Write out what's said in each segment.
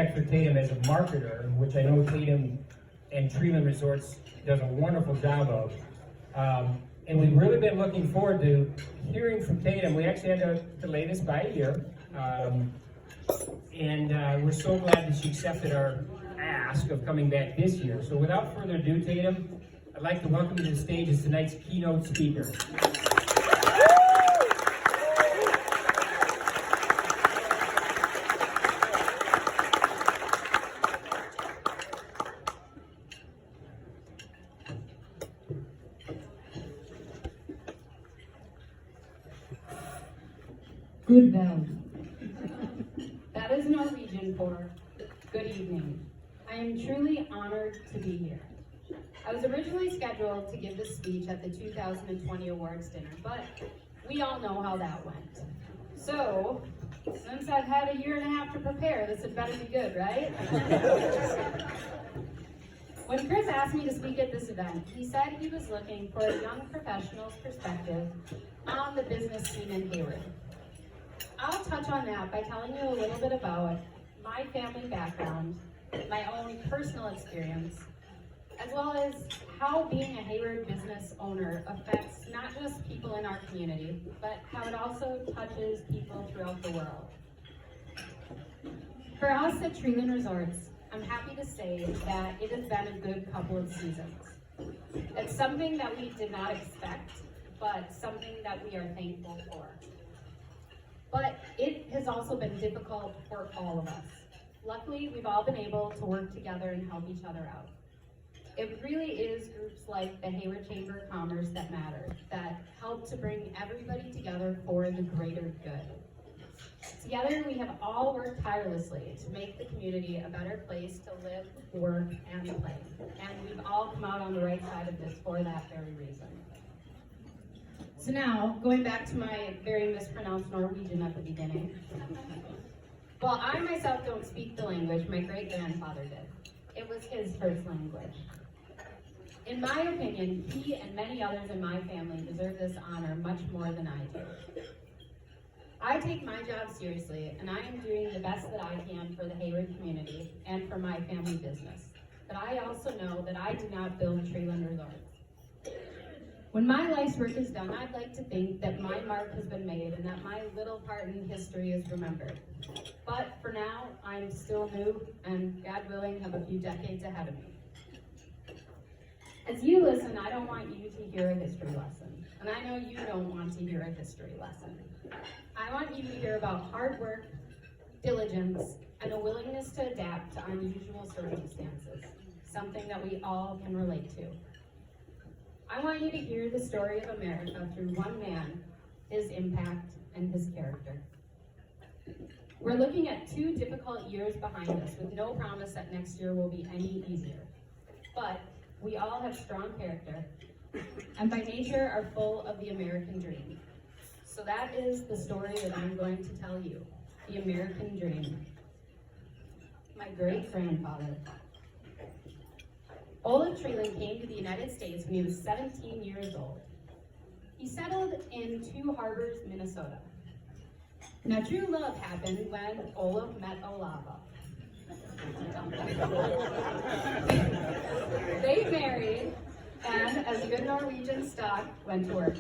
respect for Tatum as a marketer, which I know Tatum and Treland Resorts does a wonderful job of. And we've really been looking forward to hearing from Tatum. We actually had to delay this by a year. And we're so glad that she accepted our ask of coming back this year. So without further ado, Tatum, I'd like to welcome you to the stage as tonight's keynote speaker. Good bell. That is Norwegian for good evening. I am truly honored to be here. I was originally scheduled to give this speech at the 2020 awards dinner, but we all know how that went. So, since I've had a year and a half to prepare, this had better be good, right? When Chris asked me to speak at this event, he said he was looking for a young professional's perspective on the business scene in Hayward. I'll touch on that by telling you a little bit about my family background, my own personal experience, as well as how being a Hayward business owner affects not just people in our community, but how it also touches people throughout the world. For us at Treland Resorts, I'm happy to say that it has been a good couple of seasons. It's something that we did not expect, but something that we are thankful for. But it has also been difficult for all of us. Luckily, we've all been able to work together and help each other out. It really is groups like the Hayward Chamber of Commerce that matter, that help to bring everybody together for the greater good. Together, we have all worked tirelessly to make the community a better place to live, work, and play. And we've all come out on the right side of this for that very reason. So now, going back to my very mispronounced Norwegian at the beginning. While I myself don't speak the language, my great-grandfather did. It was his first language. In my opinion, he and many others in my family deserve this honor much more than I do. I take my job seriously, and I am doing the best that I can for the Hayward community and for my family business. But I also know that I do not build Treland Resorts. When my life's work is done, I'd like to think that my mark has been made and that my little part in history is remembered. But for now, I'm still new and, God willing, have a few decades ahead of me. As you listen, I don't want you to hear a history lesson. And I know you don't want to hear a history lesson. I want you to hear about hard work, diligence, and a willingness to adapt to unusual circumstances, something that we all can relate to. I want you to hear the story of America through one man, his impact, and his character. We're looking at 2 difficult years behind us with no promise that next year will be any easier. But we all have strong character, and by nature are full of the American dream. So that is the story that I'm going to tell you, the American dream. My great-grandfather. Olaf Treland came to the United States when he was 17 years old. He settled in Two Harbors, Minnesota. Now, true love happened when Olaf met Olava. They married, and as a good Norwegian stock, went to work.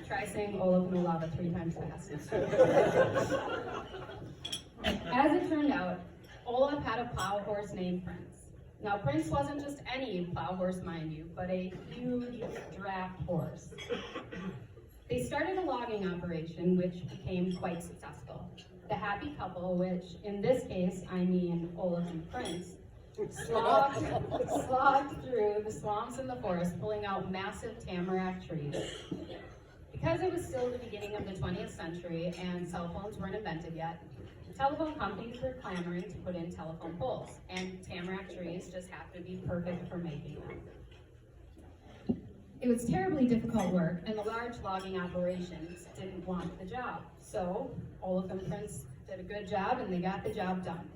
Try saying Olaf and Olava 3 times fast. As it turned out, Olaf had a plow horse named Prince. Now, Prince wasn't just any plow horse, mind you, but a huge draft horse. They started a logging operation, which became quite successful. The happy couple, which in this case, I mean Olaf and Prince, slogged through the swamps and the forest, pulling out massive tamarack trees. Because it was still the beginning of the 20th century and cell phones weren't invented yet, telephone companies were clamoring to put in telephone poles, and tamarack trees just happened to be perfect for making them. It was terribly difficult work, and the large logging operations didn't want the job. So Olaf and Prince did a good job, and they got the job done.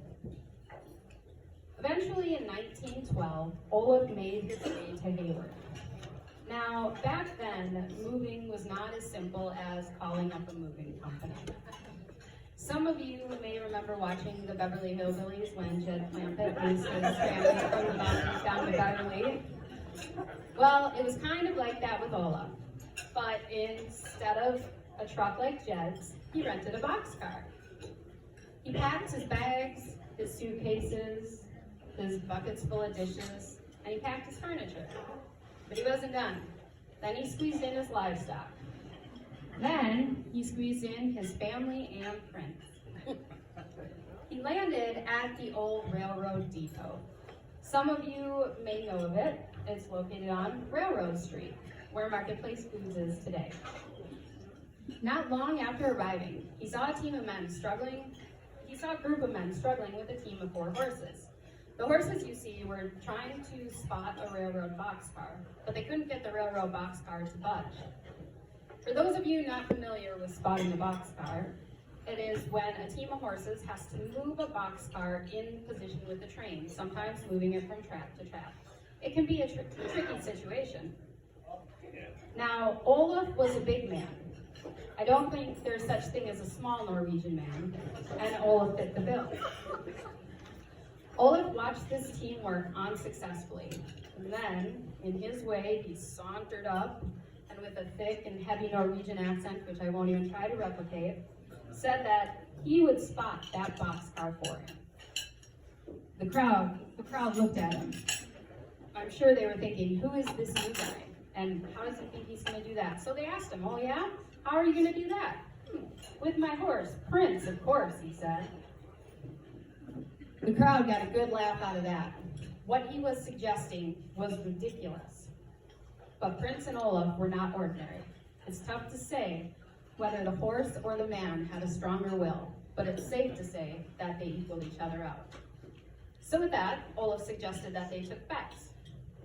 Eventually, in 1912, Olaf made his way to Hayward. Now, back then, moving was not as simple as calling up a moving company. Some of you may remember watching the Beverly Hillbillies when Jed that moved his family from the mountains down to Beverly. Well, it was kind of like that with Olaf. But instead of a truck like Jed's, he rented a boxcar. He packed his bags, his suitcases, his buckets full of dishes, and he packed his furniture. But he wasn't done. Then he squeezed in his livestock. Then he squeezed in his family and friends. He landed at the old railroad depot. Some of you may know of it. It's located on Railroad Street, where Marketplace Foods is today. Not long after arriving, he saw a group of men struggling with a team of 4 horses. The horses you see were trying to spot a railroad boxcar, but they couldn't get the railroad boxcar to budge. For those of you not familiar with spotting a boxcar, it is when a team of horses has to move a boxcar in position with the train, sometimes moving it from track to track. It can be a tricky situation. Now, Olaf was a big man. I don't think there's such thing as a small Norwegian man, and Olaf fit the bill. Olaf watched this team work unsuccessfully, and then, in his way, he sauntered up, and with a thick and heavy Norwegian accent, which I won't even try to replicate, said that he would spot that boxcar for him. The crowd looked at him. I'm sure they were thinking, who is this new guy? And how does he think he's going to do that? So they asked him, oh yeah? How are you going to do that? With my horse, Prince, of course, he said. The crowd got a good laugh out of that. What he was suggesting was ridiculous. But Prince and Olaf were not ordinary. It's tough to say whether the horse or the man had a stronger will, but it's safe to say that they equaled each other out. So with that, Olaf suggested that they took bets.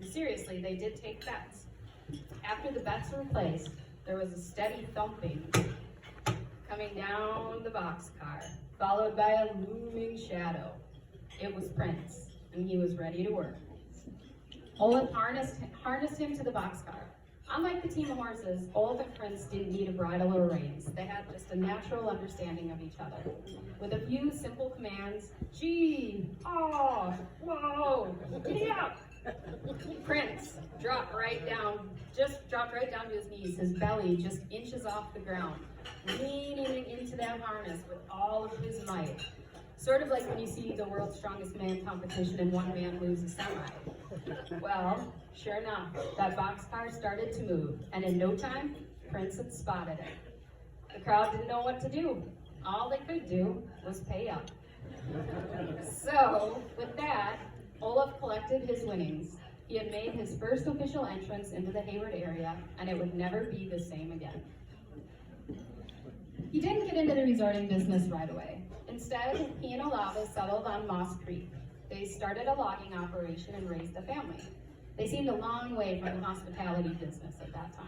And seriously, they did take bets. After the bets were placed, there was a steady thumping coming down the boxcar, followed by a looming shadow. It was Prince, and he was ready to work. Olaf harnessed him to the boxcar. Unlike the team of horses, Olaf and Prince didn't need a bridle or reins. They had just a natural understanding of each other. With a few simple commands, gee, oh, whoa, giddy up. Prince dropped right down to his knees, his belly just inches off the ground, leaning into that harness with all of his might. Sort of like when you see the world's strongest man competition and one man loses semi. Well, sure enough, that boxcar started to move, and in no time, Prince had spotted it. The crowd didn't know what to do. All they could do was pay up. So, with that, Olaf collected his winnings. He had made his first official entrance into the Hayward area, and it would never be the same again. He didn't get into the resorting business right away. Instead, he and Olava settled on Moss Creek. They started a logging operation and raised a family. They seemed a long way from the hospitality business at that time.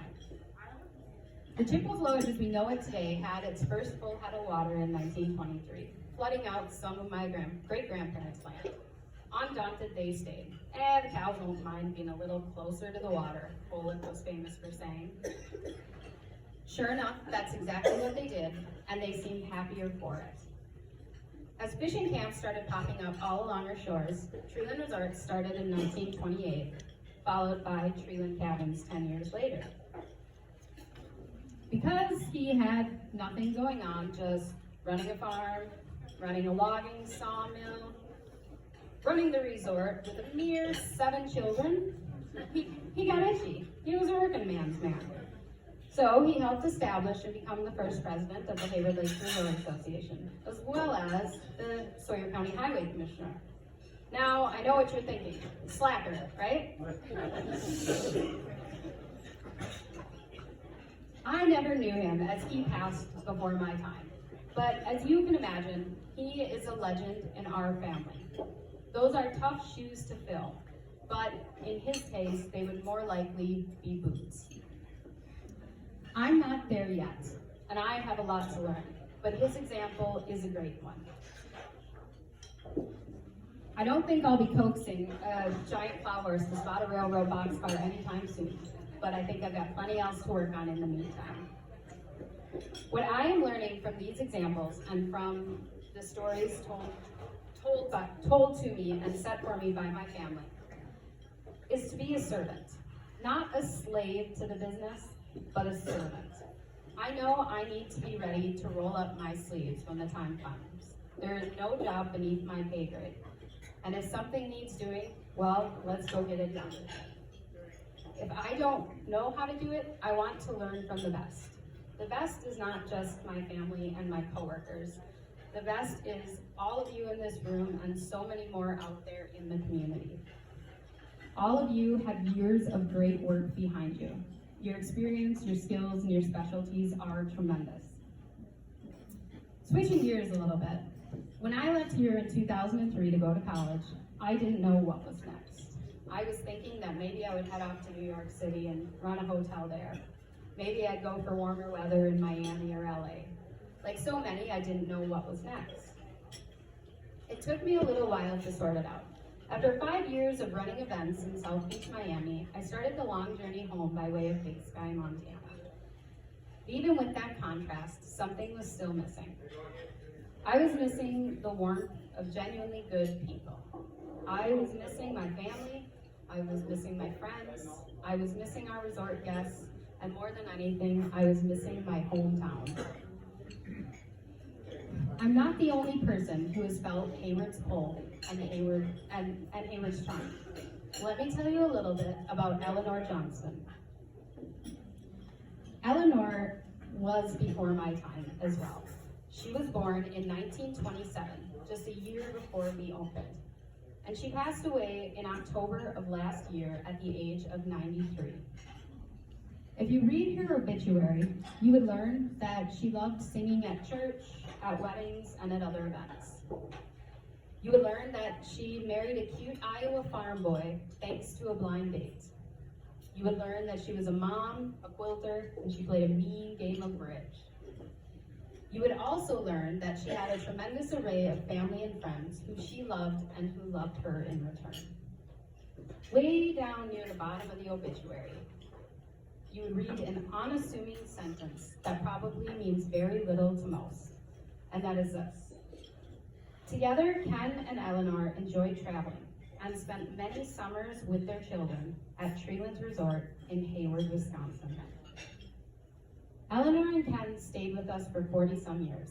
The Chippewa Flowage as we know it today had its first full head of water in 1923, flooding out some of my great-grandparents' land. Undaunted, they stayed. The cows won't mind being a little closer to the water, Olaf was famous for saying. Sure enough, that's exactly what they did, and they seemed happier for it. As fishing camps started popping up all along our shores, Treland Resort started in 1928, followed by Treland Cabins 10 years later. Because he had nothing going on, just running a farm, running a logging sawmill, running the resort with a mere 7 children, he got itchy. He was a working man's man. So he helped establish and become the first president of the Hayward Lakes Resort Association, as well as the Sawyer County Highway Commissioner. Now, I know what you're thinking. Slacker, right? I never knew him as he passed before my time. But as you can imagine, he is a legend in our family. Those are tough shoes to fill, but in his case, they would more likely be boots. I'm not there yet, and I have a lot to learn, but his example is a great one. I don't think I'll be coaxing a giant plow horse to spot a railroad boxcar anytime soon, but I think I've got plenty else to work on in the meantime. What I am learning from these examples and from the stories told to me and set for me by my family is to be a servant, not a slave to the business, but a servant. I know I need to be ready to roll up my sleeves when the time comes. There is no job beneath my pay grade. And if something needs doing, well, let's go get it done. If I don't know how to do it, I want to learn from the best. The best is not just my family and my coworkers. The best is all of you in this room and so many more out there in the community. All of you have years of great work behind you. Your experience, your skills, and your specialties are tremendous. Switching gears a little bit, when I left here in 2003 to go to college, I didn't know what was next. I was thinking that maybe I would head off to New York City and run a hotel there. Maybe I'd go for warmer weather in Miami or LA. Like so many, I didn't know what was next. It took me a little while to sort it out. After 5 years of running events in South Beach, Miami, I started the long journey home by way of Big Sky, Montana. Even with that contrast, something was still missing. I was missing the warmth of genuinely good people. I was missing my family, I was missing my friends, I was missing our resort guests, and more than anything, I was missing my hometown. I'm not the only person who has felt Hayward's pull and Hayward's charm. Let me tell you a little bit about Eleanor Johnston. Eleanor was before my time as well. She was born in 1927, just a year before we opened. And she passed away in October of last year at the age of 93. If you read her obituary, you would learn that she loved singing at church, at weddings, and at other events. You would learn that she married a cute Iowa farm boy thanks to a blind date. You would learn that she was a mom, a quilter, and she played a mean game of bridge. You would also learn that she had a tremendous array of family and friends who she loved and who loved her in return. Way down near the bottom of the obituary, you would read an unassuming sentence that probably means very little to most, and that is this. Together, Ken and Eleanor enjoyed traveling and spent many summers with their children at Treland Resort in Hayward, Wisconsin. Eleanor and Ken stayed with us for 40-some years.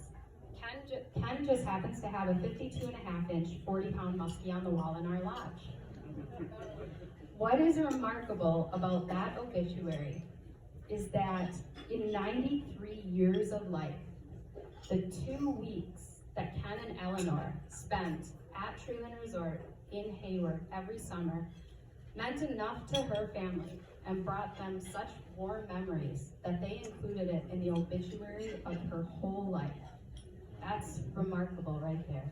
Ken just happens to have a 52.5-inch, 40-pound muskie on the wall in our lodge. What is remarkable about that obituary is that in 93 years of life, the 2 weeks that Ken and Eleanor spent at Treland Resort in Hayward every summer meant enough to her family and brought them such warm memories that they included it in the obituary of her whole life. That's remarkable right there.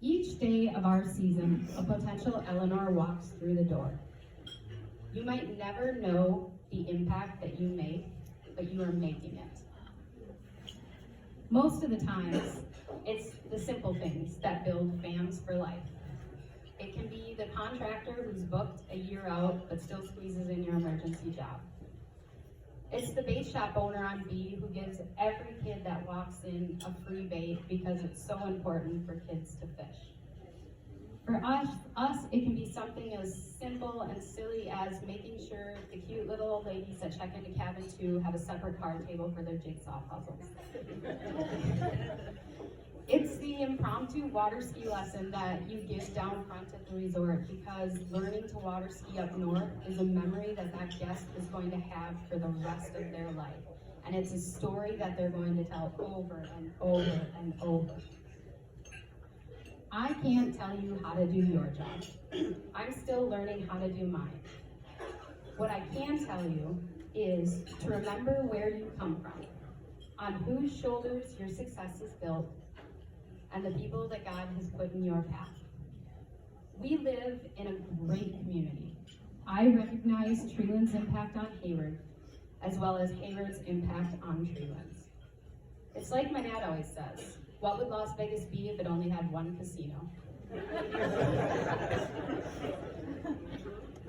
Each day of our season, a potential Eleanor walks through the door. You might never know the impact that you make, but you are making it. Most of the times, it's the simple things that build fans for life. It can be the contractor who's booked a year out but still squeezes in your emergency job. It's the bait shop owner on B who gives every kid that walks in a free bait because it's so important for kids to fish. For us, it can be something as simple and silly as making sure the cute little old ladies that check into cabin 2 have a separate card table for their jigsaw puzzles. It's the impromptu water ski lesson that you give down front at the resort because learning to water ski up north is a memory that guest is going to have for the rest of their life. And it's a story that they're going to tell over and over and over. I can't tell you how to do your job. I'm still learning how to do mine. What I can tell you is to remember where you come from, on whose shoulders your success is built, and the people that God has put in your path. We live in a great community. I recognize Treland's impact on Hayward, as well as Hayward's impact on Treland's. It's like my dad always says, what would Las Vegas be if it only had one casino?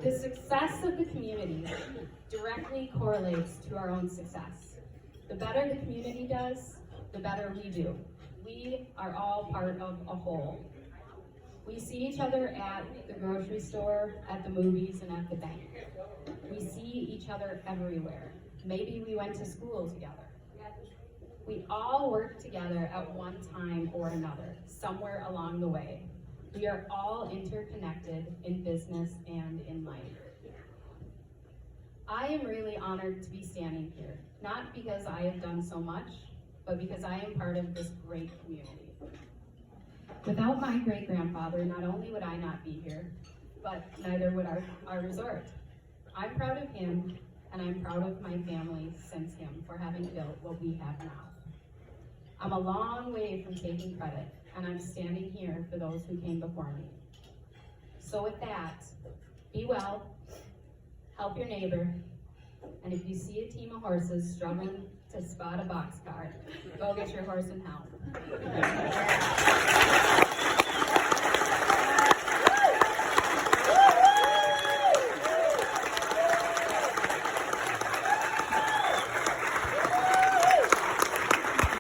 The success of the community directly correlates to our own success. The better the community does, the better we do. we are all part of a whole. We see each other at the grocery store, at the movies, and at the bank. We see each other everywhere. Maybe we went to school together. We all work together at one time or another, somewhere along the way. We are all interconnected in business and in life. I am really honored to be standing here, not because I have done so much, but because I am part of this great community. Without my great-grandfather, not only would I not be here, but neither would our resort. I'm proud of him, and I'm proud of my family since him for having built what we have now. I'm a long way from taking credit, and I'm standing here for those who came before me. So with that, be well, help your neighbor, and if you see a team of horses struggling to spot a boxcar, go get your horse and help.